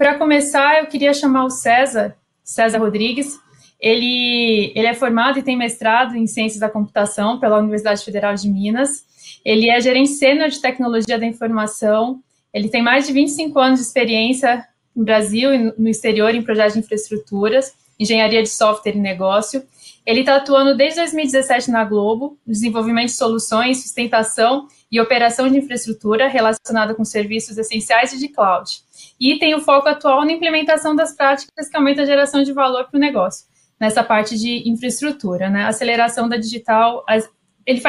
para começar, eu queria chamar o César Rodrigues. Ele é formado e tem mestrado em Ciências da Computação pela Universidade Federal de Minas. Ele é gerente sênior de tecnologia da informação. Ele tem mais de 25 anos de experiência no Brasil e no exterior em projetos de infraestruturas, engenharia de software e negócio. Ele está atuando desde 2017 na Globo, no desenvolvimento de soluções, sustentação e operação de infraestrutura relacionada com serviços essenciais e de cloud. E tem o foco atual na implementação das práticas que aumentam a geração de valor para o negócio, nessa parte de infraestrutura, né? Aceleração da digital. Ele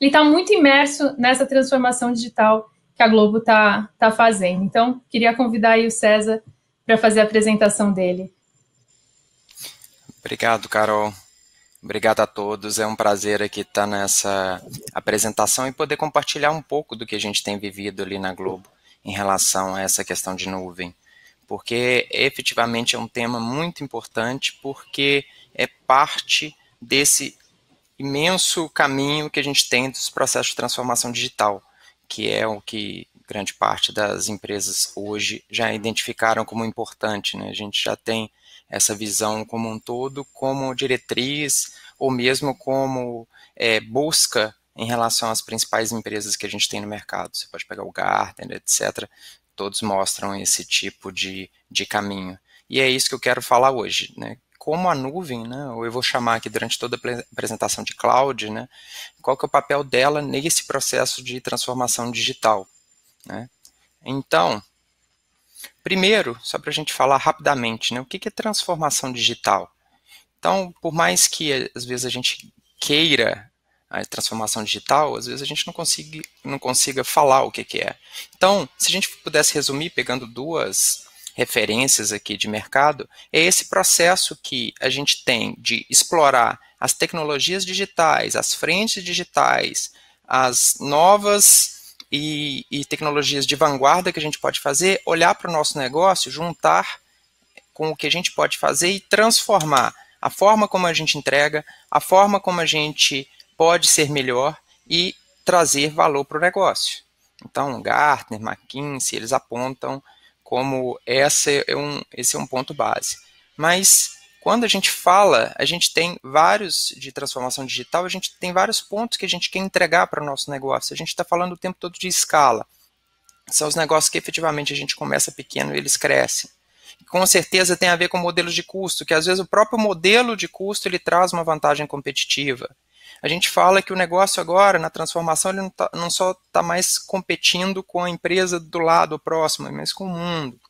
está muito imerso nessa transformação digital que a Globo está fazendo. Então, queria convidar aí o César para fazer a apresentação dele. Obrigado, Carol. Obrigado a todos. É um prazer aqui estar nessa apresentação e poder compartilhar um pouco do que a gente tem vivido ali na Globo em relação a essa questão de nuvem, porque efetivamente é um tema muito importante, porque é parte desse imenso caminho que a gente tem dos processos de transformação digital, que é o que grande parte das empresas hoje já identificaram como importante, né? A gente já tem essa visão como um todo, como diretriz, ou mesmo como busca em relação às principais empresas que a gente tem no mercado. Você pode pegar o Gartner, etc. Todos mostram esse tipo de caminho. E é isso que eu quero falar hoje, né? Como a nuvem, né, ou eu vou chamar aqui durante toda a apresentação de cloud, né, qual que é o papel dela nesse processo de transformação digital, né? Então, primeiro, só para a gente falar rapidamente, né, o que é transformação digital? Então, por mais que às vezes a gente queira a transformação digital, às vezes a gente não consiga falar o que é. Então, se a gente pudesse resumir, pegando duas referências aqui de mercado, é esse processo que a gente tem de explorar as tecnologias digitais, as frentes digitais, as novas e tecnologias de vanguarda que a gente pode fazer, olhar para o nosso negócio, juntar com o que a gente pode fazer e transformar a forma como a gente entrega, a forma como a gente pode ser melhor e trazer valor para o negócio. Então, Gartner, McKinsey, eles apontam como esse é um ponto base. Mas, quando a gente fala, a gente tem vários de transformação digital, a gente tem vários pontos que a gente quer entregar para o nosso negócio. A gente está falando o tempo todo de escala. São os negócios que efetivamente a gente começa pequeno e eles crescem. Com certeza tem a ver com modelos de custo, que às vezes o próprio modelo de custo ele traz uma vantagem competitiva. A gente fala que o negócio agora, na transformação, ele não só está mais competindo com a empresa do lado próximo, mas com o mundo.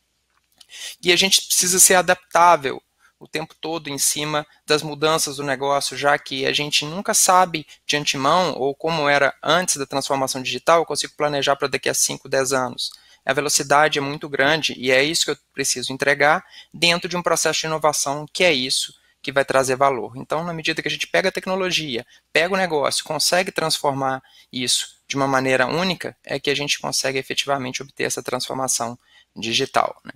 E a gente precisa ser adaptável o tempo todo em cima das mudanças do negócio, já que a gente nunca sabe de antemão, ou como era antes da transformação digital, eu consigo planejar para daqui a 5, 10 anos. A velocidade é muito grande e é isso que eu preciso entregar dentro de um processo de inovação, que é isso que vai trazer valor. Então, na medida que a gente pega a tecnologia, pega o negócio, consegue transformar isso de uma maneira única, é que a gente consegue efetivamente obter essa transformação digital, né?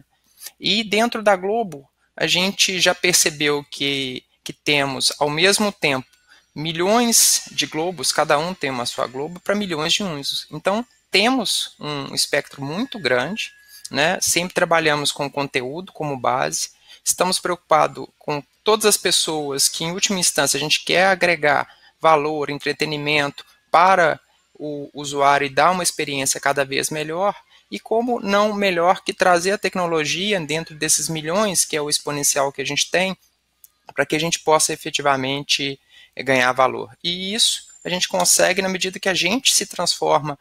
E dentro da Globo, a gente já percebeu que temos, ao mesmo tempo, milhões de globos, cada um tem uma sua Globo, para milhões de uns. Então, temos um espectro muito grande, né? Sempre trabalhamos com conteúdo como base, estamos preocupados com todas as pessoas que, em última instância, a gente quer agregar valor, entretenimento para o usuário e dar uma experiência cada vez melhor, e como não melhor que trazer a tecnologia dentro desses milhões, que é o exponencial que a gente tem, para que a gente possa efetivamente ganhar valor. E isso a gente consegue na medida que a gente se transforma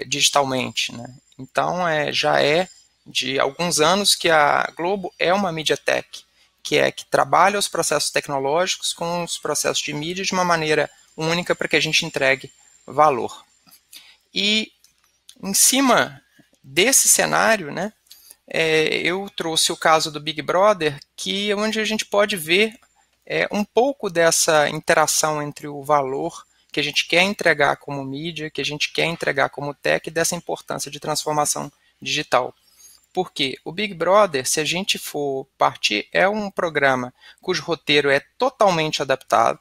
digitalmente, né? Então, já é de alguns anos que a Globo é uma MediaTek, que trabalha os processos tecnológicos com os processos de mídia de uma maneira única para que a gente entregue valor. E em cima desse cenário, né, eu trouxe o caso do Big Brother, que é onde a gente pode ver um pouco dessa interação entre o valor que a gente quer entregar como mídia, que a gente quer entregar como tech, e dessa importância de transformação digital. Porque o Big Brother, se a gente for partir, é um programa cujo roteiro é totalmente adaptável,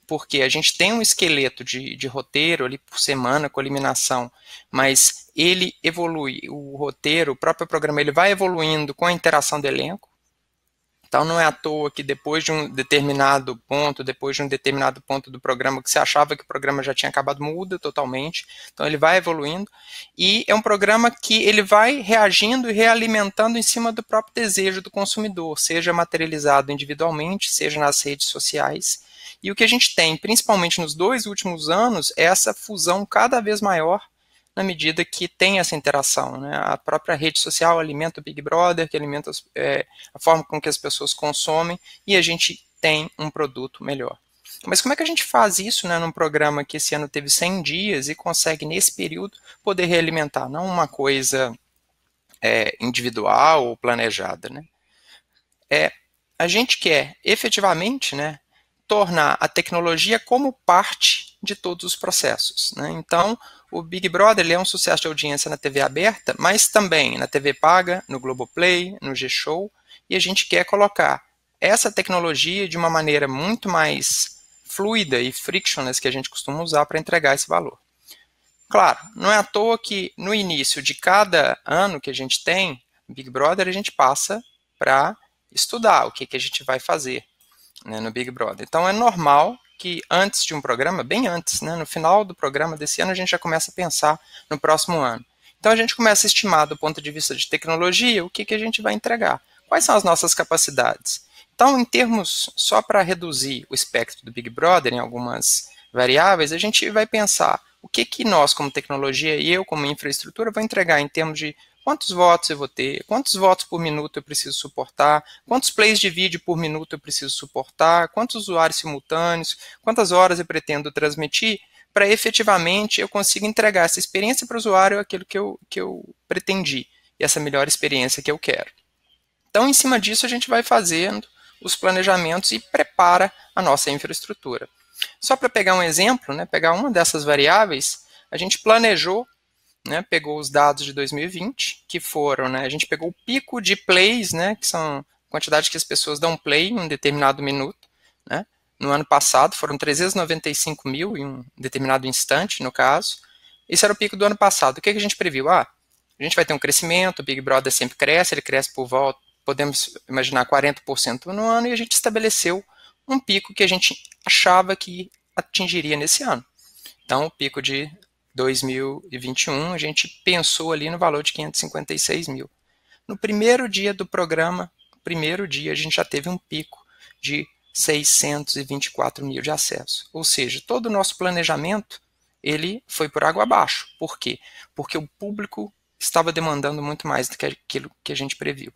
porque a gente tem um esqueleto de roteiro ali por semana com eliminação, mas ele evolui, o roteiro, o próprio programa, ele vai evoluindo com a interação do elenco. Então não é à toa que depois de um determinado ponto do programa, que você achava que o programa já tinha acabado, muda totalmente. Então ele vai evoluindo. E é um programa que ele vai reagindo e realimentando em cima do próprio desejo do consumidor, seja materializado individualmente, seja nas redes sociais. E o que a gente tem, principalmente nos 2 últimos anos, é essa fusão cada vez maior na medida que tem essa interação, né? A própria rede social alimenta o Big Brother, que alimenta a forma com que as pessoas consomem, e a gente tem um produto melhor. Mas como é que a gente faz isso, né, num programa que esse ano teve 100 dias e consegue, nesse período, poder realimentar? Não uma coisa individual ou planejada, né? A gente quer, efetivamente, né, tornar a tecnologia como parte de todos os processos, né? Então, o Big Brother ele é um sucesso de audiência na TV aberta, mas também na TV paga, no Globoplay, no G-Show, e a gente quer colocar essa tecnologia de uma maneira muito mais fluida e frictionless que a gente costuma usar para entregar esse valor. Claro, não é à toa que no início de cada ano que a gente tem Big Brother, a gente passa para estudar o que a gente vai fazer, né, no Big Brother. Então é normal que antes de um programa, bem antes, né, no final do programa desse ano, a gente já começa a pensar no próximo ano. Então a gente começa a estimar do ponto de vista de tecnologia o que a gente vai entregar. Quais são as nossas capacidades? Então, em termos, só para reduzir o espectro do Big Brother em algumas variáveis, a gente vai pensar o que nós, como tecnologia, e eu, como infraestrutura, vou entregar em termos de quantos votos eu vou ter, quantos votos por minuto eu preciso suportar, quantos plays de vídeo por minuto eu preciso suportar, quantos usuários simultâneos, quantas horas eu pretendo transmitir, para efetivamente eu consiga entregar essa experiência para o usuário aquilo que eu pretendi, e essa melhor experiência que eu quero. Então, em cima disso, a gente vai fazendo os planejamentos e prepara a nossa infraestrutura. Só para pegar um exemplo, né, pegar uma dessas variáveis, a gente planejou, né, pegou os dados de 2020, que foram, né, a gente pegou o pico de plays, né, que são a quantidade que as pessoas dão play em um determinado minuto, né, no ano passado foram 395 mil em um determinado instante, no caso. Esse era o pico do ano passado. O que a gente previu? A gente vai ter um crescimento, o Big Brother sempre cresce, ele cresce por volta, podemos imaginar 40% no ano, e a gente estabeleceu um pico que a gente achava que atingiria nesse ano. Então, o pico de 2021, a gente pensou ali no valor de 556 mil. No primeiro dia do programa, a gente já teve um pico de 624 mil de acesso. Ou seja, todo o nosso planejamento, ele foi por água abaixo. Por quê? Porque o público estava demandando muito mais do que aquilo que a gente previu.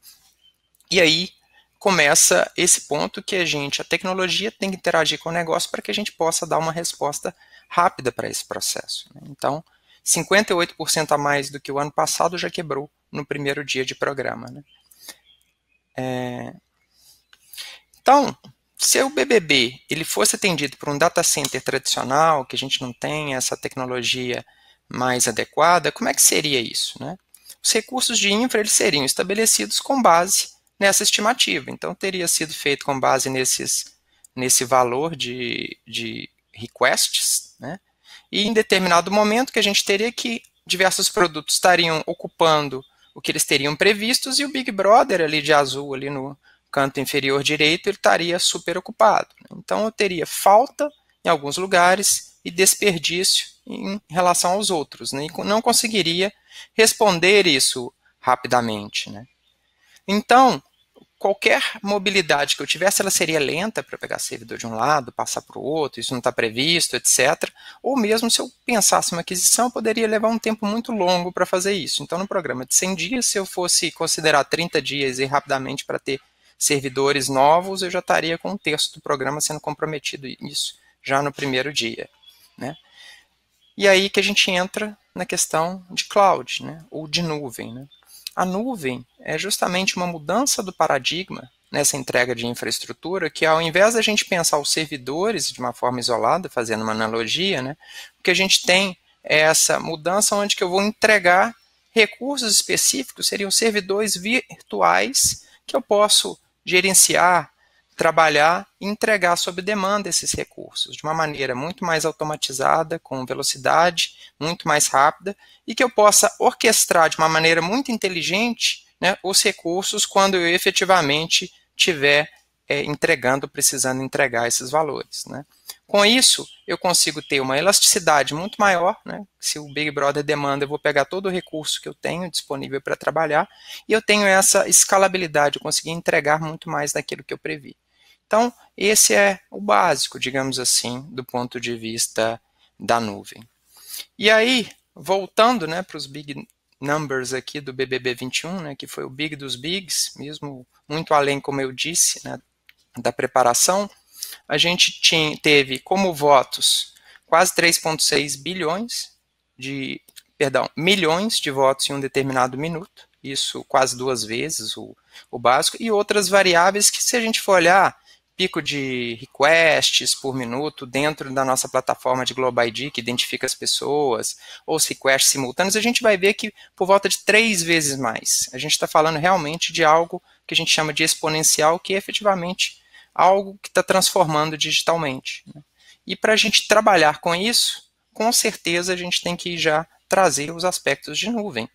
E aí começa esse ponto que a tecnologia tem que interagir com o negócio para que a gente possa dar uma resposta rápida para esse processo. Então, 58% a mais do que o ano passado já quebrou no primeiro dia de programa. Né? Então, se o BBB ele fosse atendido por um data center tradicional, que a gente não tem essa tecnologia mais adequada, como é que seria isso? Né? Os recursos de infra eles seriam estabelecidos com base nessa estimativa. Então, teria sido feito com base nesse valor de requests, né? E em determinado momento que a gente teria que diversos produtos estariam ocupando o que eles teriam previstos e o Big Brother ali de azul, ali no canto inferior direito, ele estaria super ocupado. Então, eu teria falta em alguns lugares e desperdício em relação aos outros, né? E não conseguiria responder isso rapidamente, né? Então, qualquer mobilidade que eu tivesse, ela seria lenta para pegar servidor de um lado, passar para o outro, isso não está previsto, etc. Ou mesmo se eu pensasse uma aquisição, eu poderia levar um tempo muito longo para fazer isso. Então, no programa de 100 dias, se eu fosse considerar 30 dias e rapidamente para ter servidores novos, eu já estaria com um terço do programa sendo comprometido isso já no primeiro dia. Né? E aí que a gente entra na questão de cloud, né? Ou de nuvem. Né? A nuvem é justamente uma mudança do paradigma nessa entrega de infraestrutura, que ao invés da gente pensar os servidores de uma forma isolada, fazendo uma analogia, né, o que a gente tem é essa mudança onde que eu vou entregar recursos específicos, seriam servidores virtuais que eu posso gerenciar, trabalhar e entregar sob demanda esses recursos de uma maneira muito mais automatizada, com velocidade muito mais rápida, e que eu possa orquestrar de uma maneira muito inteligente, né, os recursos quando eu efetivamente estiver entregando, precisando entregar esses valores, né. Com isso, eu consigo ter uma elasticidade muito maior, né? Se o Big Brother demanda, eu vou pegar todo o recurso que eu tenho disponível para trabalhar, e eu tenho essa escalabilidade, eu consegui entregar muito mais daquilo que eu previ. Então, esse é o básico, digamos assim, do ponto de vista da nuvem. E aí, voltando, né, para os big numbers aqui do BBB 21, né, que foi o big dos bigs, mesmo muito além, como eu disse, né, da preparação, a gente teve como votos quase 3,6 bilhões milhões de votos em um determinado minuto, isso quase 2 vezes o básico, e outras variáveis que, se a gente for olhar, pico de requests por minuto dentro da nossa plataforma de Global ID, que identifica as pessoas, ou os requests simultâneos, a gente vai ver que por volta de 3 vezes mais. A gente está falando realmente de algo que a gente chama de exponencial, que é efetivamente algo que está transformando digitalmente. Né? E para a gente trabalhar com isso, com certeza a gente tem que já trazer os aspectos de nuvem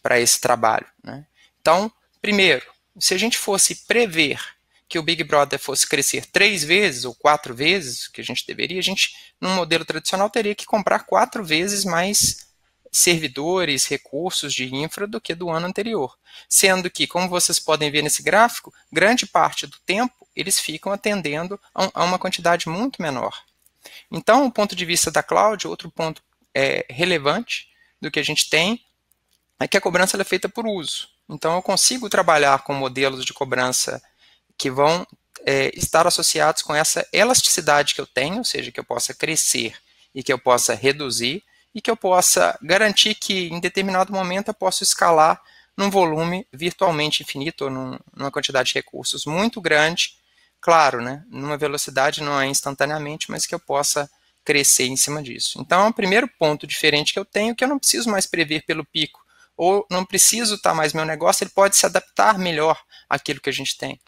para esse trabalho. Né? Então, primeiro, se a gente fosse prever que o Big Brother fosse crescer 3 vezes ou 4 vezes, que a gente deveria, a gente, num modelo tradicional, teria que comprar 4 vezes mais servidores, recursos de infra do que do ano anterior. Sendo que, como vocês podem ver nesse gráfico, grande parte do tempo eles ficam atendendo a uma quantidade muito menor. Então, do ponto de vista da cloud, outro ponto relevante do que a gente tem é que a cobrança é feita por uso. Então, eu consigo trabalhar com modelos de cobrança que vão estar associados com essa elasticidade que eu tenho, ou seja, que eu possa crescer e que eu possa reduzir, e que eu possa garantir que em determinado momento eu possa escalar num volume virtualmente infinito, ou numa quantidade de recursos muito grande, claro, né, numa velocidade não é instantaneamente, mas que eu possa crescer em cima disso. Então, é o primeiro ponto diferente que eu tenho, que eu não preciso mais prever pelo pico, ou não preciso estar mais meu negócio, ele pode se adaptar melhor àquilo que a gente tem.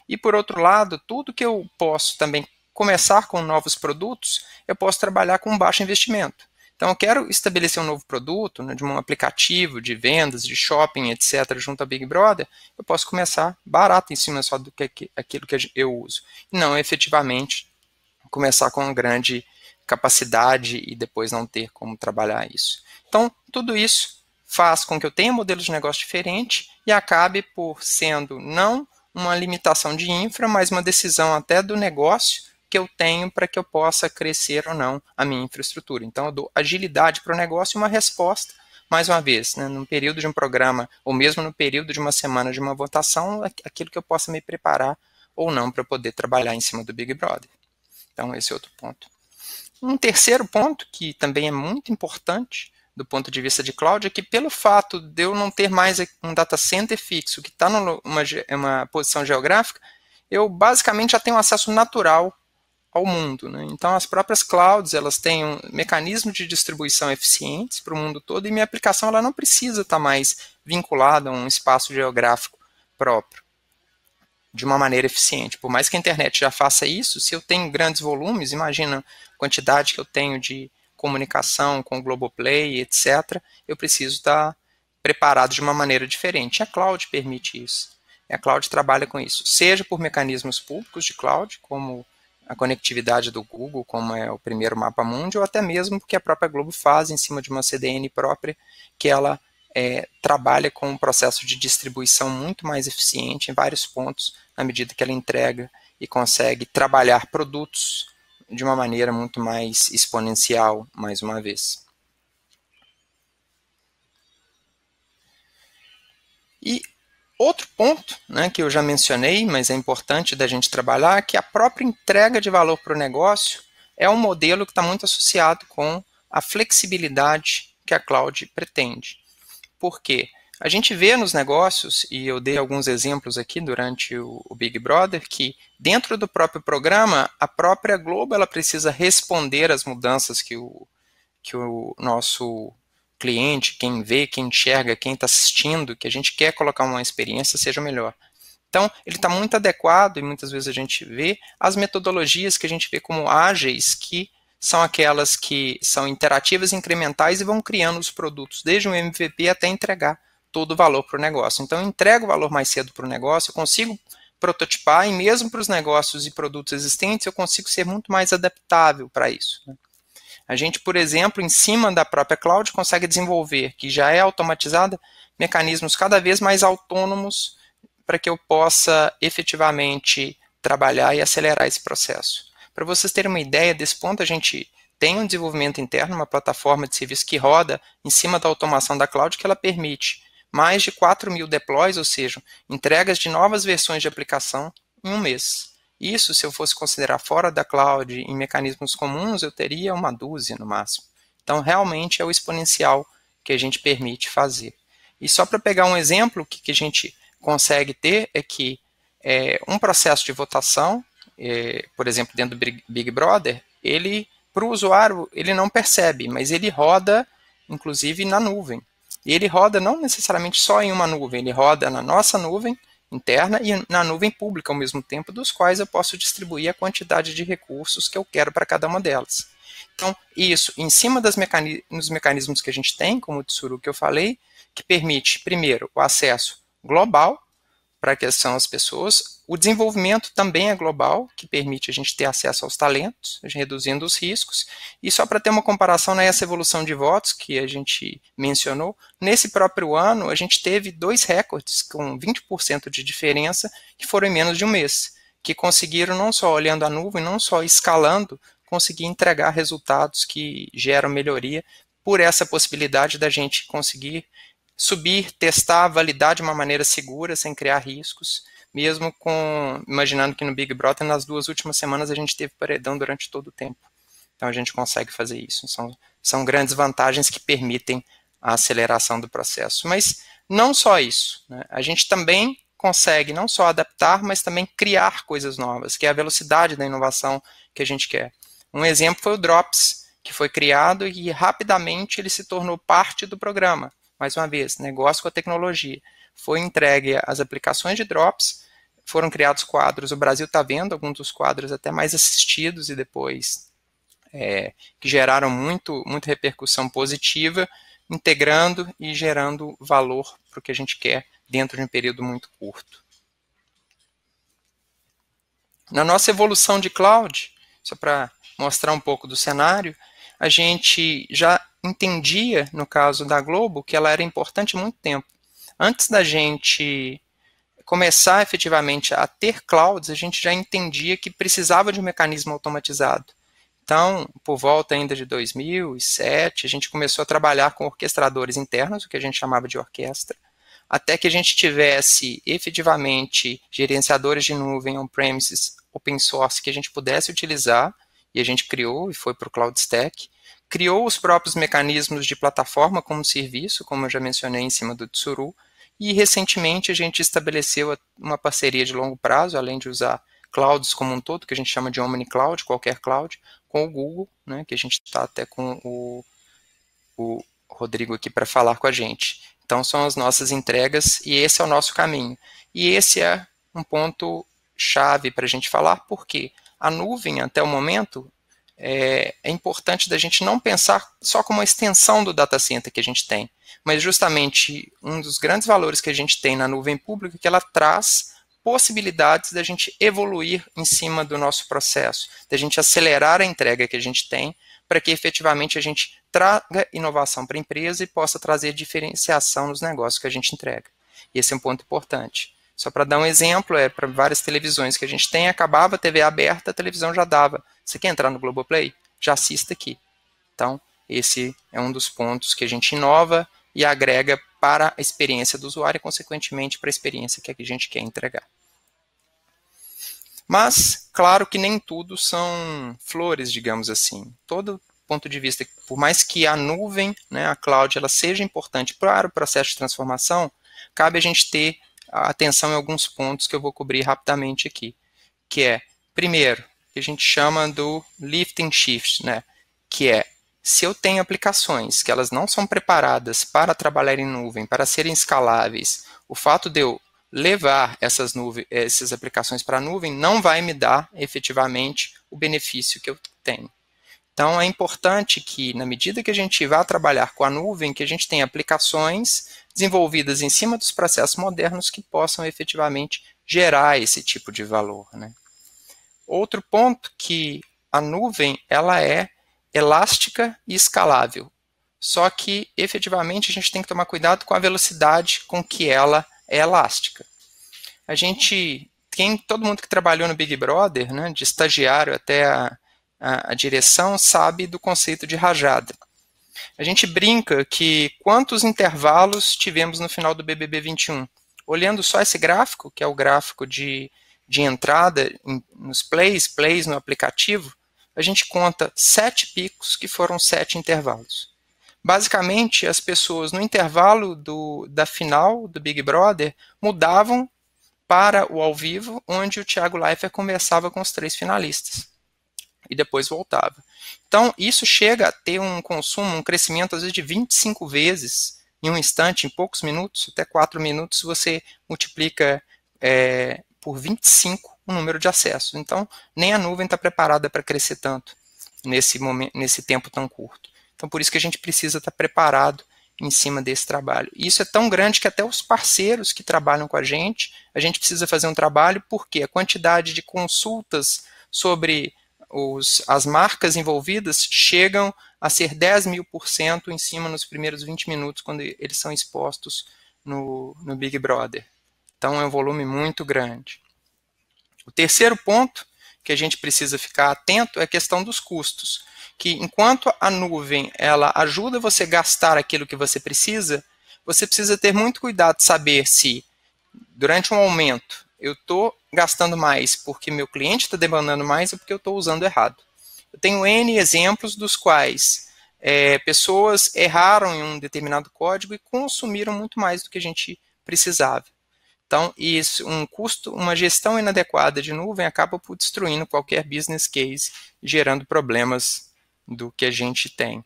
E por outro lado, tudo que eu posso também começar com novos produtos, eu posso trabalhar com baixo investimento. Então, eu quero estabelecer um novo produto, né, de um aplicativo de vendas, de shopping, etc., junto ao Big Brother, eu posso começar barato em cima só do que aquilo que eu uso. E não, efetivamente, começar com uma grande capacidade e depois não ter como trabalhar isso. Então, tudo isso faz com que eu tenha um modelo de negócio diferente e acabe por sendo não uma limitação de infra, mas uma decisão até do negócio que eu tenho para que eu possa crescer ou não a minha infraestrutura. Então, eu dou agilidade para o negócio e uma resposta, mais uma vez, né, no período de um programa, ou mesmo no período de uma semana de uma votação, aquilo que eu possa me preparar ou não para poder trabalhar em cima do Big Brother. Então, esse é outro ponto. Um terceiro ponto, que também é muito importante do ponto de vista de cloud, é que pelo fato de eu não ter mais um data center fixo que está numa posição geográfica, eu basicamente já tenho acesso natural ao mundo. Né? Então, as próprias clouds, elas têm um mecanismo de distribuição eficientes para o mundo todo, e minha aplicação ela não precisa estar mais vinculada a um espaço geográfico próprio, de uma maneira eficiente. Por mais que a internet já faça isso, se eu tenho grandes volumes, imagina a quantidade que eu tenho de comunicação com o Globoplay, etc., eu preciso estar preparado de uma maneira diferente. A cloud permite isso. A cloud trabalha com isso, seja por mecanismos públicos de cloud, como a conectividade do Google, como é o primeiro mapa mundi, ou até mesmo porque a própria Globo faz em cima de uma CDN própria, que ela trabalha com um processo de distribuição muito mais eficiente em vários pontos, na medida que ela entrega e consegue trabalhar produtos de uma maneira muito mais exponencial, mais uma vez. E outro ponto, né, que eu já mencionei, mas é importante da gente trabalhar, é que a própria entrega de valor para o negócio é um modelo que está muito associado com a flexibilidade que a cloud pretende. Por quê? A gente vê nos negócios, e eu dei alguns exemplos aqui durante o Big Brother, que dentro do próprio programa, a própria Globo ela precisa responder às mudanças que o nosso cliente, quem vê, quem enxerga, quem está assistindo, que a gente quer colocar uma experiência seja melhor. Então, ele está muito adequado, e muitas vezes a gente vê, as metodologias que a gente vê como ágeis, que são aquelas que são interativas, incrementais e vão criando os produtos, desde um MVP até entregar todo o valor para o negócio. Então, eu entrego o valor mais cedo para o negócio, eu consigo prototipar, e mesmo para os negócios e produtos existentes, eu consigo ser muito mais adaptável para isso. A gente, por exemplo, em cima da própria cloud, consegue desenvolver, que já é automatizada, mecanismos cada vez mais autônomos para que eu possa efetivamente trabalhar e acelerar esse processo. Para vocês terem uma ideia desse ponto, a gente tem um desenvolvimento interno, uma plataforma de serviço que roda em cima da automação da cloud, que ela permite mais de 4.000 deploys, ou seja, entregas de novas versões de aplicação em um mês. Isso, se eu fosse considerar fora da cloud, em mecanismos comuns, eu teria uma dúzia no máximo. Então, realmente é o exponencial que a gente permite fazer. E só para pegar um exemplo, o que a gente consegue ter é que um processo de votação, por exemplo, dentro do Big Brother, ele, para o usuário, ele não percebe, mas ele roda, inclusive, na nuvem. E ele roda não necessariamente só em uma nuvem, ele roda na nossa nuvem interna e na nuvem pública ao mesmo tempo, dos quais eu posso distribuir a quantidade de recursos que eu quero para cada uma delas. Então, isso, em cima dos mecanismos que a gente tem, como o Tsuru que eu falei, que permite, primeiro, o acesso global para que são as pessoas. O desenvolvimento também é global, que permite a gente ter acesso aos talentos, reduzindo os riscos. E só para ter uma comparação nessa evolução de votos que a gente mencionou, nesse próprio ano a gente teve 2 recordes com 20% de diferença que foram em menos de um mês, que conseguiram não só olhando a nuvem, não só escalando, conseguir entregar resultados que geram melhoria por essa possibilidade da gente conseguir subir, testar, validar de uma maneira segura, sem criar riscos, mesmo imaginando que no Big Brother, nas 2 últimas semanas, a gente teve paredão durante todo o tempo. Então, a gente consegue fazer isso. São grandes vantagens que permitem a aceleração do processo. Mas não só isso, né? A gente também consegue não só adaptar, mas também criar coisas novas, que é a velocidade da inovação que a gente quer. Um exemplo foi o Drops, que foi criado e rapidamente ele se tornou parte do programa. Mais uma vez, negócio com a tecnologia. Foi entregue as aplicações de Drops, foram criados quadros, o Brasil está vendo alguns dos quadros até mais assistidos e depois que geraram muita repercussão positiva, integrando e gerando valor para o que a gente quer dentro de um período muito curto. Na nossa evolução de cloud, só para mostrar um pouco do cenário, a gente já entendia, no caso da Globo, que ela era importante há muito tempo. Antes da gente começar efetivamente a ter clouds, a gente já entendia que precisava de um mecanismo automatizado. Então, por volta ainda de 2007, a gente começou a trabalhar com orquestradores internos, o que a gente chamava de orquestra, até que a gente tivesse efetivamente gerenciadores de nuvem on-premises open source que a gente pudesse utilizar, e a gente criou e foi para o Cloud Stack, criou os próprios mecanismos de plataforma como serviço, como eu já mencionei em cima do Tsuru, e recentemente a gente estabeleceu uma parceria de longo prazo, além de usar clouds como um todo, que a gente chama de Omni Cloud, qualquer cloud, com o Google, né, que a gente está até com o Rodrigo aqui para falar com a gente. Então são as nossas entregas e esse é o nosso caminho. E esse é um ponto chave para a gente falar, porque a nuvem, até o momento, é importante da gente não pensar só como uma extensão do data center que a gente tem, mas justamente um dos grandes valores que a gente tem na nuvem pública é que ela traz possibilidades da gente evoluir em cima do nosso processo, da gente acelerar a entrega que a gente tem, para que efetivamente a gente traga inovação para a empresa e possa trazer diferenciação nos negócios que a gente entrega. E esse é um ponto importante. Só para dar um exemplo, para várias televisões que a gente tem, acabava a TV aberta, a televisão já dava. Você quer entrar no Globoplay? Já assista aqui. Então, esse é um dos pontos que a gente inova e agrega para a experiência do usuário e, consequentemente, para a experiência que a gente quer entregar. Mas, claro que nem tudo são flores, digamos assim. Todo ponto de vista, por mais que a nuvem, né, a cloud, ela seja importante para o processo de transformação, cabe a gente ter atenção em alguns pontos que eu vou cobrir rapidamente aqui, que é, primeiro, que a gente chama do lift and shift, né, que é, se eu tenho aplicações que elas não são preparadas para trabalhar em nuvem, para serem escaláveis, o fato de eu levar essas aplicações para a nuvem não vai me dar efetivamente o benefício que eu tenho. Então, é importante que, na medida que a gente vá trabalhar com a nuvem, que a gente tenha aplicações desenvolvidas em cima dos processos modernos que possam efetivamente gerar esse tipo de valor, né? Outro ponto que a nuvem ela é elástica e escalável. Só que, efetivamente, a gente tem que tomar cuidado com a velocidade com que ela é elástica. Todo mundo que trabalhou no Big Brother, né, de estagiário até a direção, sabe do conceito de rajada. A gente brinca que quantos intervalos tivemos no final do BBB 21? Olhando só esse gráfico, que é o gráfico de entrada nos plays no aplicativo, a gente conta 7 picos, que foram 7 intervalos. Basicamente, as pessoas no intervalo da final do Big Brother mudavam para o ao vivo, onde o Thiago Leifert conversava com os 3 finalistas. E depois voltava. Então, isso chega a ter um consumo, um crescimento, às vezes, de 25 vezes em um instante, em poucos minutos, até 4 minutos, você multiplica por 25 o número de acessos. Então, nem a nuvem está preparada para crescer tanto nesse tempo tão curto. Então, por isso que a gente precisa estar preparado em cima desse trabalho. E isso é tão grande que até os parceiros que trabalham com a gente precisa fazer um trabalho, porque a quantidade de consultas sobre as marcas envolvidas chegam a ser 10.000% em cima nos primeiros 20 minutos, quando eles são expostos no Big Brother. Então, é um volume muito grande. O terceiro ponto que a gente precisa ficar atento é a questão dos custos, que enquanto a nuvem ela ajuda você a gastar aquilo que você precisa ter muito cuidado de saber se, durante um aumento, eu estou gastando mais porque meu cliente está demandando mais ou porque eu estou usando errado. Eu tenho N exemplos dos quais pessoas erraram em um determinado código e consumiram muito mais do que a gente precisava. Então, uma gestão inadequada de nuvem acaba por destruindo qualquer business case, gerando problemas do que a gente tem.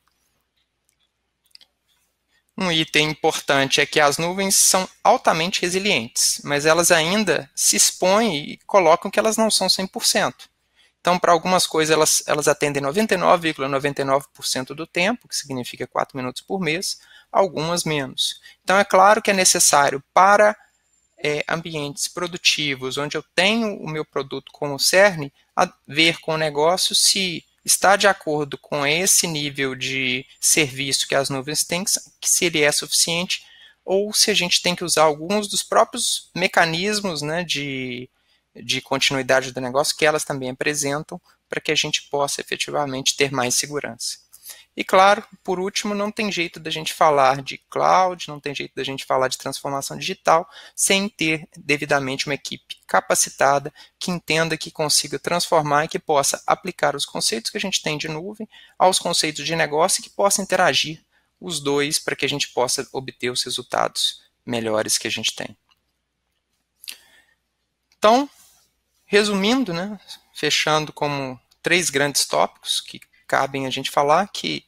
Um item importante é que as nuvens são altamente resilientes, mas elas ainda se expõem e colocam que elas não são 100%. Então, para algumas coisas, elas atendem 99,99% do tempo, que significa 4 minutos por mês, algumas menos. Então, é claro que é necessário para ambientes produtivos, onde eu tenho o meu produto como cerne, a ver com o negócio se está de acordo com esse nível de serviço que as nuvens têm, se ele é suficiente, ou se a gente tem que usar alguns dos próprios mecanismos, né, de continuidade do negócio que elas também apresentam, para que a gente possa efetivamente ter mais segurança. E claro, por último, não tem jeito da gente falar de cloud, não tem jeito da gente falar de transformação digital sem ter devidamente uma equipe capacitada que entenda, que consiga transformar e que possa aplicar os conceitos que a gente tem de nuvem aos conceitos de negócio e que possa interagir os dois para que a gente possa obter os resultados melhores que a gente tem. Então, resumindo, né, fechando como 3 grandes tópicos que cabem a gente falar, que,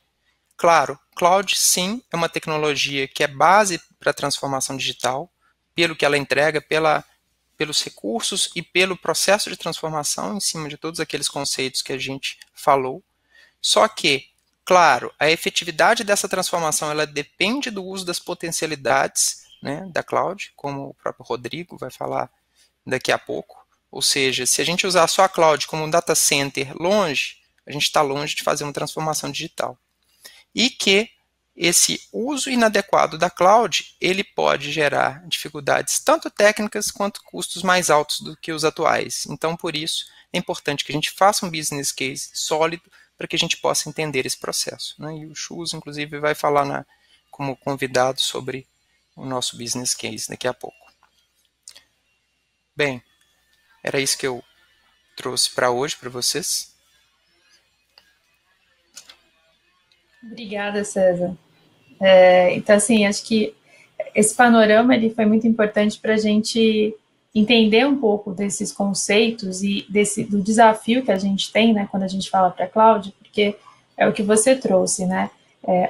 claro, cloud sim é uma tecnologia que é base para a transformação digital, pelo que ela entrega, pelos recursos e pelo processo de transformação em cima de todos aqueles conceitos que a gente falou. Só que, claro, a efetividade dessa transformação ela depende do uso das potencialidades, né, da cloud, como o próprio Rodrigo vai falar daqui a pouco. Ou seja, se a gente usar só a cloud como um data center longe, a gente está longe de fazer uma transformação digital. E que esse uso inadequado da cloud, ele pode gerar dificuldades tanto técnicas quanto custos mais altos do que os atuais. Então, por isso, é importante que a gente faça um business case sólido para que a gente possa entender esse processo, né? E o Chus, inclusive, vai falar como convidado sobre o nosso business case daqui a pouco. Bem, era isso que eu trouxe para hoje, para vocês. Obrigada, César. Então, assim, acho que esse panorama ele foi muito importante para a gente entender um pouco desses conceitos e do desafio que a gente tem, né, quando a gente fala para a cloud, porque é o que você trouxe, né?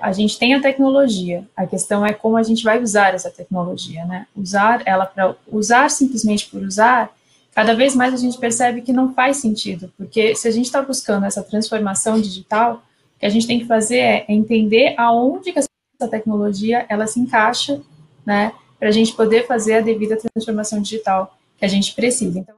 A gente tem a tecnologia, a questão é como a gente vai usar essa tecnologia, né? Usar ela para usar simplesmente por usar, cada vez mais a gente percebe que não faz sentido, porque se a gente está buscando essa transformação digital, o que a gente tem que fazer é entender aonde que essa tecnologia ela se encaixa, né? Para a gente poder fazer a devida transformação digital que a gente precisa. Então,